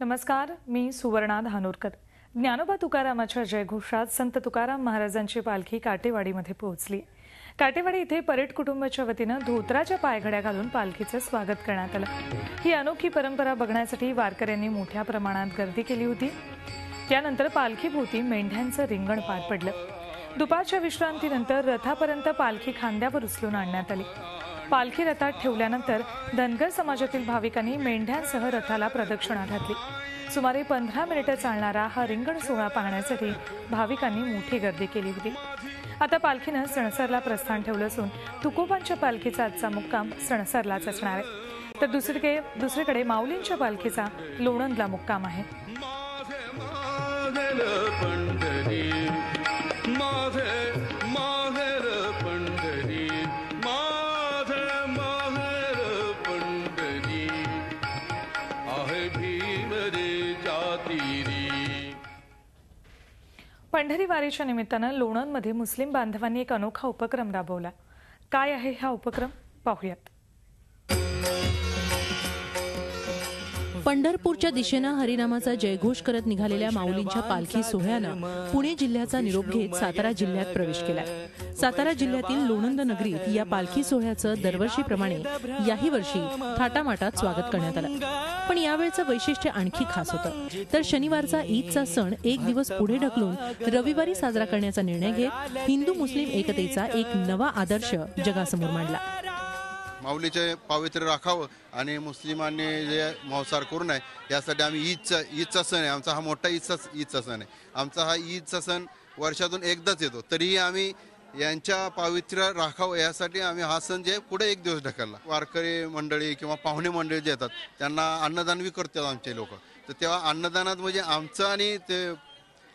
नमस्कार, मी सुवर्णा धानोरकर। ज्ञानोबा तुकारामाच्या जयघोषात संत तुकाराम महाराजांची पालखी काटेवाडीमध्ये पोहोचली। काटेवाडी इथे परेड कुटुंबाच्या वतीने धोत्राच्या पायघड्या घालून पालखीचे स्वागत करण्यात आले। ही अनोखी परंपरा बघण्यासाठी वारकऱ्यांनी मोठ्या प्रमाणात गर्दी केली होती। त्यानंतर पालखीभोवती मेंढ्यांचं रिंगण पार पडलं। दुपारच्या विश्रांतीनंतर रथापर्यंत पालखी खांद्यावर उचलून आणण्यात आली। पालखी रथात ठेवल्यानंतर धनगर समाजातील भाविकांनी मेंढ्यांसह रथाला प्रदक्षिणा घातली। सुमारे 15 मिनिटे चालणारा हा रिंगण सोहळा पाहण्यासाठी भाविकांनी मोठी गर्दी केली होती। आता पालखीने सणसरला प्रस्थान ठेवलं असून तुकोबांच्या पालखीचा आजचा मुक्काम सणसरलाच असणार आहे। तर दुसरीकडे माऊलींच्या पालखीचा लोणंदला मुक्काम आहे। पंढरी वारीच्या निमित्तानं लोणंदमध्ये मुस्लिम बांधवांनी एक अनोखा उपक्रम राबवला। काय आहे हा उपक्रम पाहूयात। पंढरपूरच्या दिशेने हरिनामाचा जयघोष करत निघालेल्या माऊलींच्या पालखी सोहळ्यानं पुणे जिल्ह्याचा निरोप घेत सातारा जिल्ह्यात प्रवेश केलाय। सातारा जिल्ह्यातील लोणंद नगरीत या पालखी सोहळ्याचं दरवर्षीप्रमाणे याही वर्षी थाटामाटात स्वागत करण्यात आलं। पण यावेळचं वैशिष्ट्य आणखी खास होतं। तर शनिवारचा ईदचा सण एक दिवस पुढे ढकलून रविवारी साजरा करण्याचा निर्णय घेत हिंदू मुस्लिम एकतेचा एक नवा आदर्श जगासमोर मांडला। माऊलीचे पावित्र्य राखावं आणि मुस्लिमांनी जे मांसाहार करू नये यासाठी आम्ही ईदचा सण आहे। आमचा हा मोठा ईदचा सण आहे। आमचा हा ईदचा सण वर्षातून एकदाच येतो, तरीही आम्ही यांच्या पावित्र्य राखावं यासाठी आम्ही हा सण जे पुढे एक दिवस ढकलला। वारकरी मंडळी किंवा पाहुणे मंडळी जे येतात त्यांना अन्नदान बी करतात आमचे लोक। तर तेव्हा अन्नदानात म्हणजे आमचं आणि ते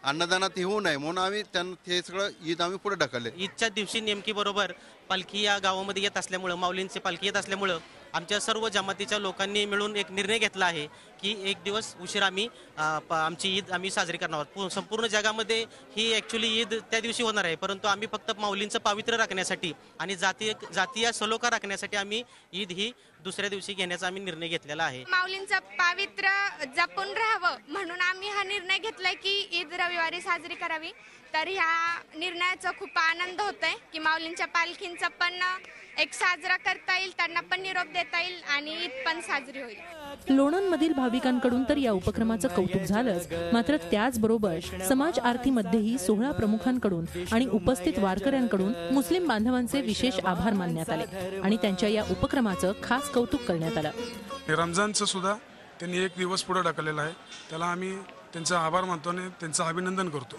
अन्नदानात होऊ नये म्हणून आम्ही त्यांना ते सगळं ईद आम्ही पुढे ढकलले। ईदच्या दिवशी नेमकी बरोबर पालखी या गावामध्ये येत असल्यामुळे, माऊलींची पालखी येत असल्यामुळे आमच्या सर्व जमातीच्या लोकांनी मिळून एक निर्णय घेतला आहे की एक दिवस उशीर आम्ही आमची ईद आम्ही साजरी करणार आहोत। संपूर्ण जगामध्ये ही ॲक्च्युली ईद त्या दिवशी होणार आहे, परंतु आम्ही फक्त माऊलींचं पावित्र्य राखण्यासाठी आणि जातीय सलोखा राखण्यासाठी आम्ही ईद ही दुसऱ्या दिवशी घेण्याचा आम्ही निर्णय घेतलेला आहे। माऊलींचं पावित्र्य जपून राहावं म्हणून आम्ही हा निर्णय घेतलाय की ईद रविवारी साजरी करावी। तर ह्या निर्णयाचा खूप आनंद होतोय की माऊलींच्या पालखींचा पण एक साजरा करता येईल, त्यांना पण निरोप देता येईल आणि ईद पण साजरी होईल। लोणंदमधील भाविकांकडून तर या उपक्रमाचं कौतुक झालंच, मात्र त्याचबरोबर समाज आरतीमध्येही सोहळा प्रमुखांकडून आणि उपस्थित वारकऱ्यांकडून मुस्लिम बांधवांचे विशेष आभार मानण्यात आले आणि त्यांच्या या उपक्रमाचं खास कौतुक करण्यात आलं। रमजानचं सुद्धा त्यांनी एक दिवस पुढे ढकललेला आहे, त्याला आम्ही त्यांचा आभार मानतो आणि त्यांचं अभिनंदन करतो।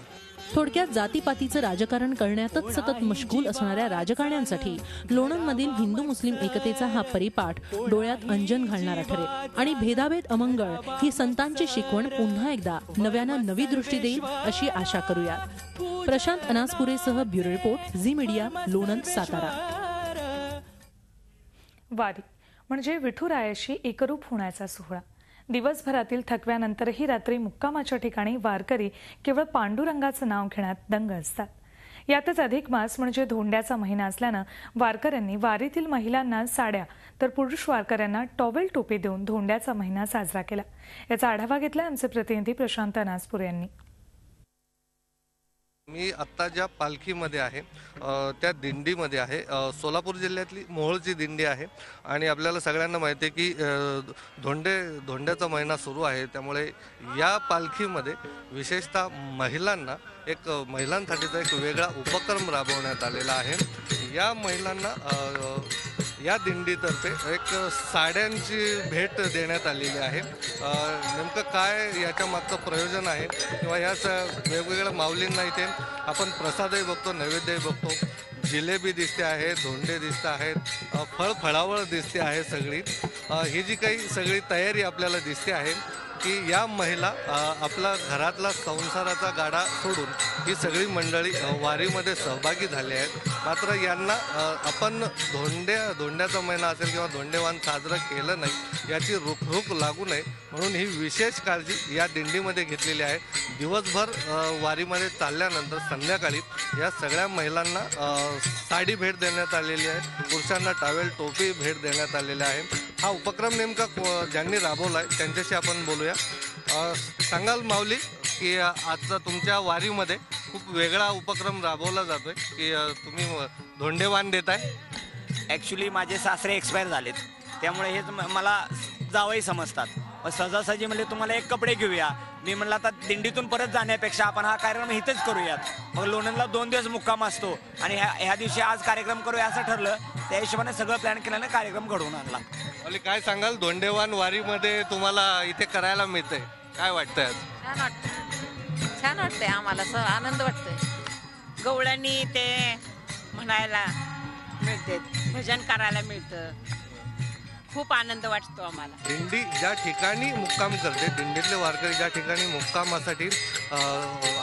थोडक्यात जातीपातीचं राजकारण करण्यातच सतत मशगूल असणाऱ्या राजकारण्यांसाठी लोणंदमधील हिंदू मुस्लिम एकतेचा हा परिपाठ डोळ्यात अंजन घालणारा ठरेल आणि भेदाभेद अमंगळ ही संतांची शिकवण पुन्हा एकदा नव्यानं नवी दृष्टी देईल अशी आशा करूया। प्रशांत अनासपुरेसह bureau report, Zee Media, Lonand, Satara. वारी म्हणजे विठुरायाशी एकरूप होण्याचा सोहळा। दिवसभरातील थकव्यानंतरही रात्री मुक्कामाच्या ठिकाणी वारकरी केवळ पांडुरंगाचं नाव घेण्यात दंग असतात। यातच अधिक मास म्हणजे धोंड्याचा महिना असल्यानं वारकऱ्यांनी वारीतील महिलांना साड्या तर पुरुष वारकऱ्यांना टॉवेल टोपी देऊन धोंड्याचा महिना साजरा केला। याचा आढावा घेतला आमचे प्रतिनिधी प्रशांत अनासपुरे यांनी। मी आत्ता ज्या पालखीमध्ये आहे त्या दिंडीमध्ये आहे। सोलापूर जिल्ह्यातली मोहोळची दिंडी आहे आणि आपल्याला सगळ्यांना माहिती आहे की धोंड्याचा महिना सुरू आहे, त्यामुळे या पालखीमध्ये विशेषतः महिलांसाठीचा एक वेगळा उपक्रम राबवण्यात आलेला आहे। या महिलांना या दिंडीतर्फे एक साड्यांची भेट देण्यात आलेली आहे। नेमकं काय याच्या मागचं प्रयोजन आहे किंवा याच वेगवेगळ्या माऊलींना इथे आपण प्रसादही बघतो, नैवेद्यही बघतो, जिलेबी दिसते आहे, धोंडे दिसत आहेत, फळावळ दिसते आहे। सगळी ही जी काही सगळी तयारी आपल्याला दिसते आहे की या महिला आपला घरातला संसाराचा गाडा सोडून ही सगळी मंडळी वारीमध्ये सहभागी झाली आहेत। मात्र यांना आपण धोंड्याचा महिना असेल किंवा धोंडेवान साजरं केलं नाही याची रुखरुख लागू नये म्हणून ही विशेष काळजी या दिंडीमध्ये घेतलेली आहे। दिवसभर वारीमध्ये चालल्यानंतर संध्याकाळी या सगळ्या महिलांना साडी भेट देण्यात आलेली आहे, पुरुषांना टॉवेल टोपी भेट देण्यात आलेली आहे। हा उपक्रम नेमका ज्यांनी राबवला आहे त्यांच्याशी आपण बोलूया। सांगाल माऊली की आजचा तुमच्या वारीमध्ये खूप वेगळा उपक्रम राबवला जातोय की तुम्ही धोंडेवाण देताय. ॲक्च्युली माझे सासरे एक्सपायर झालेत, त्यामुळे हे मला जावई समजतात. मग सहजासहजी म्हणले तुम्हाला एक कपडे घेऊया. मी म्हणलं आता दिंडीतून परत जाण्यापेक्षा आपण हा कार्यक्रम इथेच करूयात. मग लोणंदला 2 दिवस मुक्काम असतो आणि ह्या दिवशी आज कार्यक्रम करूया असं ठरलं. त्या हिशोबाने सगळं प्लॅन केल्याने कार्यक्रम घडवून आणला. आणि काय सांगाल धोंडेवाण वारीमध्ये तुम्हाला इथे करायला मिळतंय, काय वाटतंय आज? छान वाटतंय आम्हाला, आनंद वाटतोय. गवळणी ते म्हणायला मिळते, भजन करायला मिळतं, खूप आनंद वाटतो आम्हाला. दिंडी ज्या ठिकाणी मुक्काम करते, दिंडीतले वारकरी ज्या ठिकाणी मुक्कामासाठी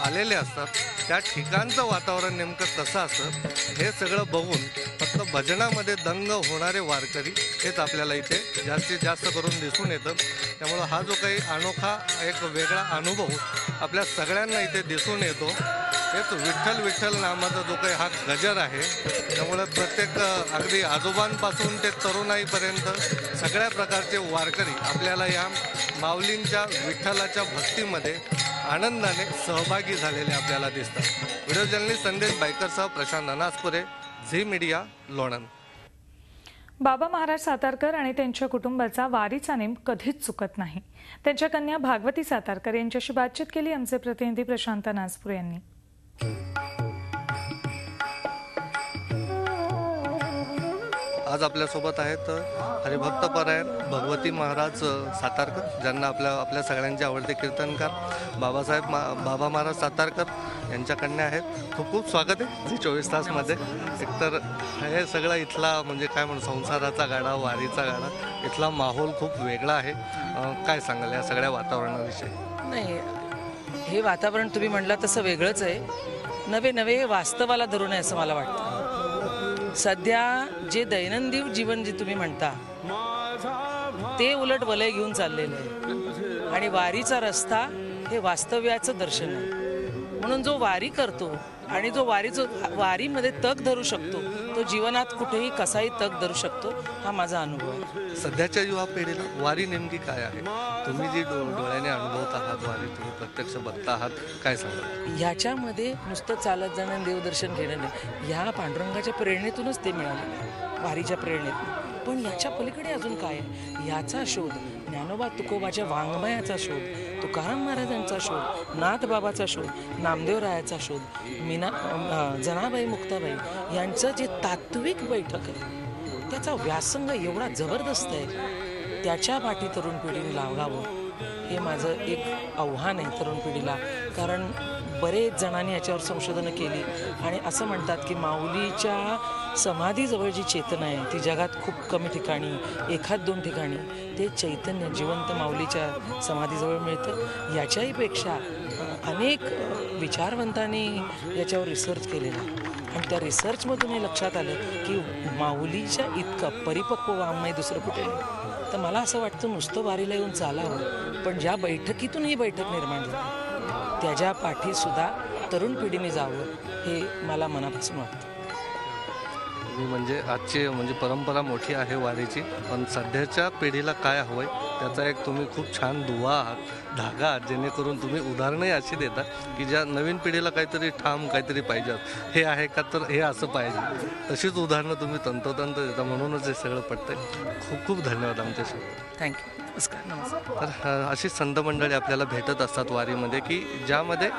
आलेले असतात त्या ठिकाणाचं वातावरण नेमकं कसं असतं हे सगळं बघून फक्त भजनामध्ये दंग होणारे वारकरी हेच आपल्याला इथे जास्तीत जास्त करून दिसून येतं. त्यामुळं हा जो काही अनोखा एक वेगळा अनुभव आपल्या सगळ्यांना इथे दिसून येतो. हेच विठ्ठल विठ्ठल नामाचा जो काही हा गजर आहे, त्यामुळं प्रत्येक अगदी आजोबांपासून ते तरुणाईपर्यंत सगळ्या प्रकारचे वारकरी आपल्याला या माऊलींच्या विठ्ठलाच्या भक्तीमध्ये आनंदाने सहभागी झालेले आपल्याला दिसतात. व्हिडिओ जर्नलिस्ट संदेश बायकरसह प्रशांत अनासपुरे, झी मीडिया, लोणंद. बाबा महाराज सातारकर आणि त्यांच्या कुटुंबाचा वारीचा नेम कधीच चुकत नाही. त्यांच्या कन्या भागवती सातारकर यांच्याशी बातचीत केली आमचे प्रतिनिधी प्रशांत अनासपुरे यांनी. आज आपल्यासोबत आहेत हरिभक्त परायण भगवती महाराज सातारकर, ज्यांना आपल्या सगळ्यांचे आवडते कीर्तनकार बाबा महाराज सातारकर यांच्या कन्या आहेत. खूप खूप स्वागत आहे झी 24 तासमध्ये. एकतर हे सगळं इथला म्हणजे काय म्हणू, संसाराचा गाडा, वारीचा गाडा, इथला माहोल खूप वेगळा आहे. काय सांगाल या सगळ्या वातावरणाविषयी? नाही, हे वातावरण तुम्ही म्हटलं तसं वेगळंच आहे. नवे नवे वास्तवाला धरून आहे असं मला वाटतं. सध्या जे दैनंदिन जीवन जे तुम्ही म्हणता ते उलट वलय घेऊन चाललेलं आहे आणि वारीचा रस्ता हे वास्तव्याचं दर्शन आहे. म्हणून जो वारी करतो आणि जो वारीमध्ये तग धरू शकतो तो जीवनात कुठेही कसाही तग धरू शकतो, हा माझा अनुभव आहे. सध्याच्या युवा पिढीला वारी नेमकी काय आहे? तुम्ही जी डोळ्याने अनुभवत आहात वारी, तुम्ही प्रत्यक्ष बघता आहात, काय सांगा? ह्याच्यामध्ये नुसतं चालत जाणं, देवदर्शन घेणं नाही, ह्या पांडुरंगाच्या प्रेरणेतूनच ते मिळाले, वारीच्या प्रेरणेतून. पण याच्या पलीकडे अजून काय आहे याचा शोध, ज्ञानोबा तुकोबाच्या वाङ्मयाचा शोध, तुकाराम महाराजांचा शोध, नाथबाबाचा शोध, नामदेवरायाचा शोध, जनाबाई मुक्ताबाई यांचं जे तात्विक बैठक आहे त्याचा व्यासंग एवढा जबरदस्त आहे. त्याच्या पाठी तरुण पिढीने लागावं हे माझं एक आव्हान आहे तरुण पिढीला. कारण बरेच जणांनी याच्यावर संशोधनं केली आणि असं म्हणतात की माऊलीच्या समाधीजवळ जी चेतना आहे ती जगात खूप कमी ठिकाणी, 1-2 ठिकाणी ते चैतन्य जिवंत माऊलीच्या समाधीजवळ मिळतं. याच्याही पेक्षा अनेक विचारवंतांनी याच्यावर रिसर्च केलेला आणि त्या रिसर्चमधून हे लक्षात आलं की माऊलीच्या इतकं परिपक्व वाङ्मय दुसरं कुठे नाही. तर मला असं वाटतं नुसतं वारीला येऊन चालावं, पण ज्या बैठकीतून ही बैठक निर्माण झाली त्याच्या पाठीसुद्धा तरुण पिढीने जावं हे मला मनापासून वाटतं. म्हणजे आजची म्हणजे परंपरा मोठी आहे वारीची, पण सध्याच्या पिढीला काय हवंय त्याचा एक तुम्ही खूप छान दुवा आहात, धागा आहात, जेणेकरून तुम्ही उदाहरणंही अशी देता की ज्या नवीन पिढीला काहीतरी ठाम काहीतरी पाहिजे, हे आहे का तर हे असं पाहिजे, तशीच उदाहरणं तुम्ही तंतोतंत देता. म्हणूनच हे सगळं पडतंय. खूप खूप धन्यवाद आमच्याशी. थँक्यू. नमस्कार. तर अशी संत मंडळी आपल्याला भेटत असतात वारीमध्ये की ज्यामध्ये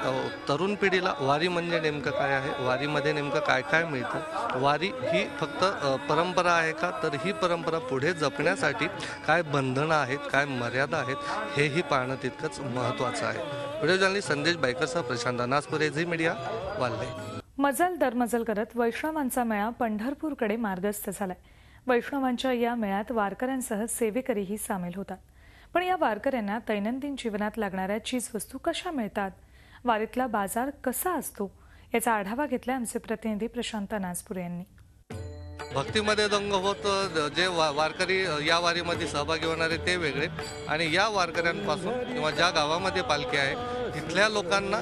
तरुण पिढीला वारी म्हणजे नेमकं काय आहे, वारीमध्ये नेमकं काय काय मिळतं, वारी ही फक्त परंपरा आहे का, तर ही परंपरा पुढे जपण्यासाठी काय बंधनं आहेत, काय मर्यादा आहेत, हेही पाहणं तितकंच महत्त्वाचं आहे. व्हिडिओ जर्नलिस्ट संदेश बायकरसह प्रशांत अनासपुरे, झी मीडिया, वाल्हे. मजल दरमजल करत वैष्णवांचा मेळा पंढरपूरकडे मार्गस्थ झालाय. वैष्णवांच्या या मेळ्यात वारकऱ्यांसह सेवेकरीही सामील होतात. पण या वारकऱ्यांना दैनंदिन जीवनात लागणाऱ्या चीजवस्तू कशा मिळतात, वारीतला बाजार कसा असतो, याचा आढावा घेतला आमचे प्रतिनिधी प्रशांत अनासपुरे यांनी. भक्तीमध्ये दंग होत जे वारकरी या वारीमध्ये सहभागी होणारे ते वेगळे, आणि या वारकऱ्यांपासून किंवा ज्या गावामध्ये पालखी आहे तिथल्या लोकांना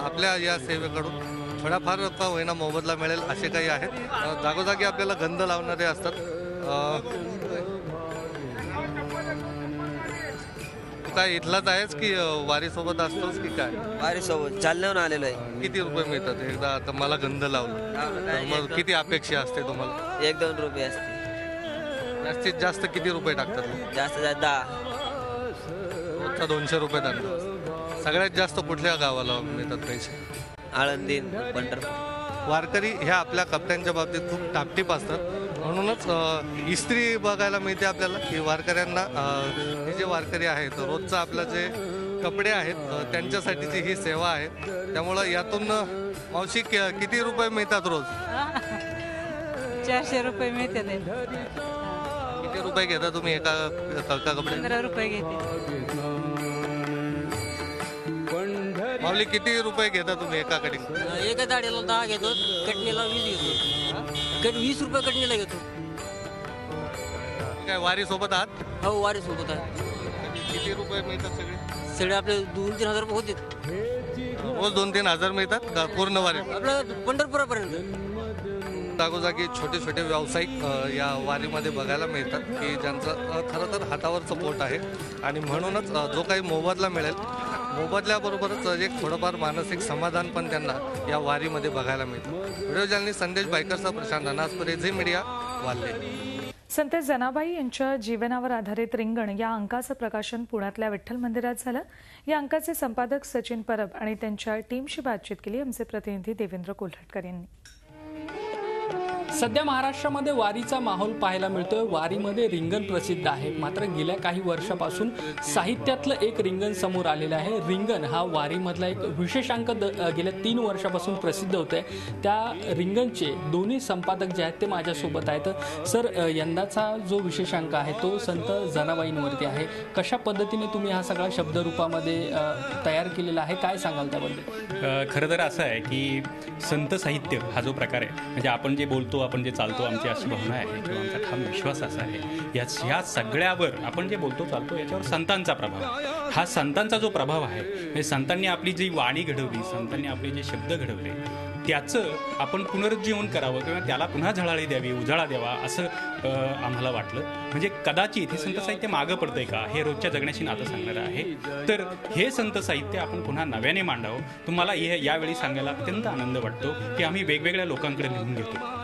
आपल्या या सेवेकडून थोडाफार का होईना मोबदला मिळेल असे काही आहेत. जागोजागी आपल्याला गंध लावणारे असतात. काय इथलाच आहेस की वारीसोबत असतोस की काय? वारीसोबत जालन्याहून आलेलो आहे. किती रुपये मिळतात एकदा आता मला गंध लावलं तर मग किती अपेक्षा असते तुम्हाला? 1-2 रुपये असते. जास्तीत जास्त किती रुपये टाकतात लोक? जास्त 10. रोजचा 200 रुपये टाकतात. सगळ्यात जास्त कुठल्या गावाला मिळतात पैसे? आळंदी, पंढरपूर. वारकरी ह्या आपल्या कपड्यांच्या बाबतीत खूप टापटीप असतात. म्हणूनच इस्त्री बघायला मिळते आपल्याला की वारकऱ्यांना हे जे वारकरी आहेत रोजचं आपलं जे कपडे आहेत त्यांच्यासाठीची ही सेवा आहे. त्यामुळं यातून मावशी किती रुपये मिळतात रोज? 400 रुपये मिळते. किती रुपये घेता तुम्ही एका कपडे? 15 रुपये घेते. माऊली किती रुपये घेता तुम्ही एका कटिंग? एका दाढीला 10 घेतो, कटणीला 20 घेतो. 20 रुपये कटणीला घेतो. काय वारी सोबत आहात? हो, वारी सोबत आहे. किती रुपये मिळतात सगळे? सगळे आपले 2-3 हजार रुपये होते. रोज 2-3 हजार मिळतात का पूर्ण वारी? आपलं पंढरपुरापर्यंत. जागोजागी छोटे छोटे व्यावसायिक या वारीमध्ये बघायला मिळतात की ज्यांचं खरं तर हातावरचं पोट आहे आणि म्हणूनच जो काही मोबदला मिळेल मोबदल्याबरोबरच एक थोडंफार मानसिक समाधान पण त्यांना या वारीमध्ये बघायला मिळतं. व्हिडिओ जर्नलिस्ट संदेश बायकरचा प्रशांत अनासपुरे, झी मीडिया, वाल्हे. संत जनाबाई यांच्या जीवनावर आधारित रिंगण या अंकाचं प्रकाशन पुण्यातल्या विठ्ठल मंदिरात झालं. या अंकाचे संपादक सचिन परब आणि त्यांच्या टीमशी बातचीत केली आमचे प्रतिनिधी देवेंद्र कोल्हटकर यांनी. सध्या महाराष्ट्रामध्ये वारीचा माहोल पाहायला मिळतोय. वारीमध्ये रिंगण प्रसिद्ध आहे. मात्र गेल्या काही वर्षापासून साहित्यातलं एक रिंगण समोर आलेलं आहे. रिंगण हा वारीमधला एक विशेषांक गेल्या 3 वर्षापासून प्रसिद्ध होतोय. त्या रिंगणचे दोन्ही संपादक जे आहेत ते माझ्यासोबत आहेत. सर, यंदाचा जो विशेषांक आहे तो संत जनाबाईंवरती आहे. कशा पद्धतीने तुम्ही हा सगळा शब्दरूपामध्ये तयार केलेला आहे, काय सांगाल त्याबद्दल? खरं तर असं आहे की संत साहित्य हा जो प्रकार आहे, म्हणजे आपण जे बोलतो, आपण जे चालतो, आमची अशी भावना आहे किंवा आमचा ठाम विश्वास असा आहे, ह्या सगळ्यावर आपण जे बोलतो चालतो याच्यावर संतांचा प्रभाव, हा संतांचा जो प्रभाव आहे, म्हणजे संतांनी आपली जी वाणी घडवली, संतांनी आपले जे शब्द घडवले, त्याचं आपण पुनरुज्जीवन करावं किंवा त्याला पुन्हा झळाळी द्यावी, उजाळा द्यावा असं आम्हाला वाटलं. म्हणजे कदाचित हे संत साहित्य मागं पडतंय का, हे रोजच्या जगण्याशी नातं सांगणारं आहे. तर हे संत साहित्य आपण पुन्हा नव्याने मांडावं. तुम्हाला यावेळी सांगायला अत्यंत आनंद वाटतो की आम्ही वेगवेगळ्या लोकांकडे लिहून घेतो.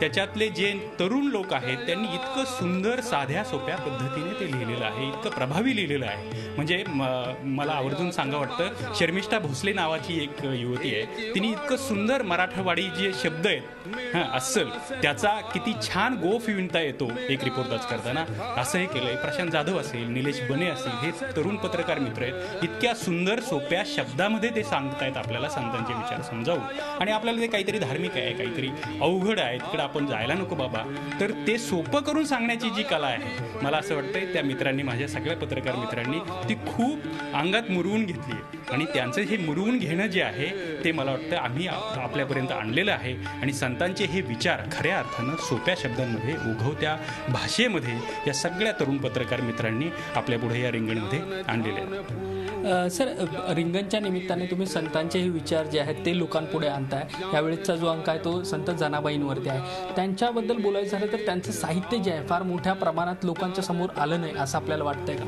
त्याच्यातले जे तरुण लोक आहेत त्यांनी इतकं सुंदर साध्या सोप्या पद्धतीने ते लिहिलेलं आहे, इतकं प्रभावी लिहिलेलं आहे. म्हणजे मला आवर्जून सांगा वाटतं, शर्मिष्ठा भोसले नावाची एक युवती आहे, तिने इतकं सुंदर मराठवाडी जे शब्द आहेत अस्सल, त्याचा किती छान गोफ विणता येतो एक रिपोर्टाज करताना, असं हे केलंय. प्रशांत जाधव असेल, निलेश बने असतील, हे तरुण पत्रकार मित्र आहेत. इतक्या सुंदर सोप्या शब्दामध्ये ते सांगतायत आपल्याला संतांचे विचार समजावून. आणि आपल्याला ते काहीतरी धार्मिक आहे, काहीतरी अवघड आहे, तिकडे आपण जायला नको बाबा, तर ते सोपं करून सांगण्याची जी कला आहे, मला असं वाटतंय त्या मित्रांनी, माझ्या सगळ्या पत्रकार मित्रांनी ती खूप अंगात मुरवून घेतली आहे. आणि त्यांचं हे मुरवून घेणं जे आहे ते मला वाटतं आम्ही आपल्यापर्यंत आणलेलं आहे. आणि संतांचे हे विचार खऱ्या अर्थानं सोप्या शब्दांमध्ये, उगवत्या भाषेमध्ये या सगळ्या तरुण पत्रकार मित्रांनी आपल्यापुढे या रिंगणमध्ये आणलेले आहेत. सर, रिंगणच्या निमित्ताने तुम्ही संतांचे हे विचार जे आहेत ते लोकांपुढे आणताय. यावेळेसचा जो अंक आहे तो संत जनाबाईंवरती आहे. त्यांच्याबद्दल बोलायचं झालं तर त्यांचं साहित्य जे आहे फार मोठ्या प्रमाणात लोकांच्या समोर आलं नाही असं आपल्याला वाटतंय का?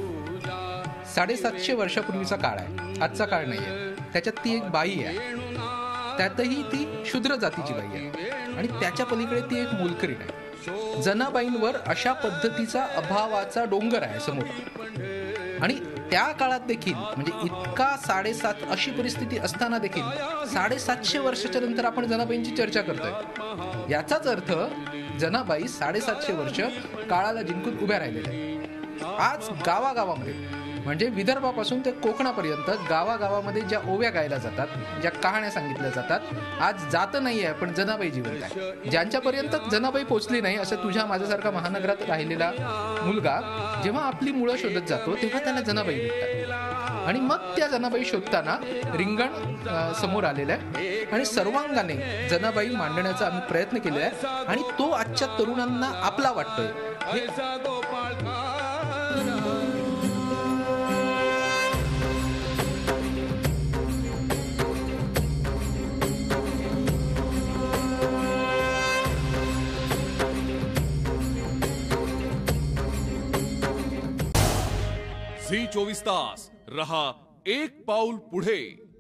750 वर्षापूर्वीचा काळ आहे, आजचा काळ नाही आहे. त्याच्यात ती एक बाई आहे, त्यातही ती शूद्र जातीची बाई आहे आणि त्याच्या पलीकडे ती एक मोलकरीण आहे. जनाबाईंवर अशा पद्धतीचा अभावाचा डोंगर आहे समोर. आणि त्या काळात देखील, म्हणजे इतका 7.5 अशी परिस्थिती असताना देखील 750 वर्षाच्या नंतर आपण जनाबाईंची चर्चा करतोय. याचाच अर्थ जनाबाई 750 वर्ष काळाला जिंकून उभ्या राहिलेल्या आहेत. आज गावागावामध्ये, म्हणजे विदर्भापासून ते कोकणापर्यंत गावागावामध्ये ज्या ओव्या गायला जातात, ज्या कहाण्या सांगितल्या जातात, आज जात नाही आहे पण जनाबाई जिवंत आहे. ज्यांच्यापर्यंत जनाबाई पोचली नाही, असं तुझ्या माझ्यासारखा महानगरात राहिलेला मुलगा जेव्हा आपली मुळं शोधत जातो तेव्हा त्याला जनाबाई भेटतात. आणि मग त्या जनाबाई शोधताना रिंगण समोर आलेलं आहे आणि सर्वांगाने जनाबाई मांडण्याचा आम्ही प्रयत्न केलेला आहे आणि तो आजच्या तरुणांना आपला वाटतोय. झी 24 तास रहा एक पाऊल पुढे.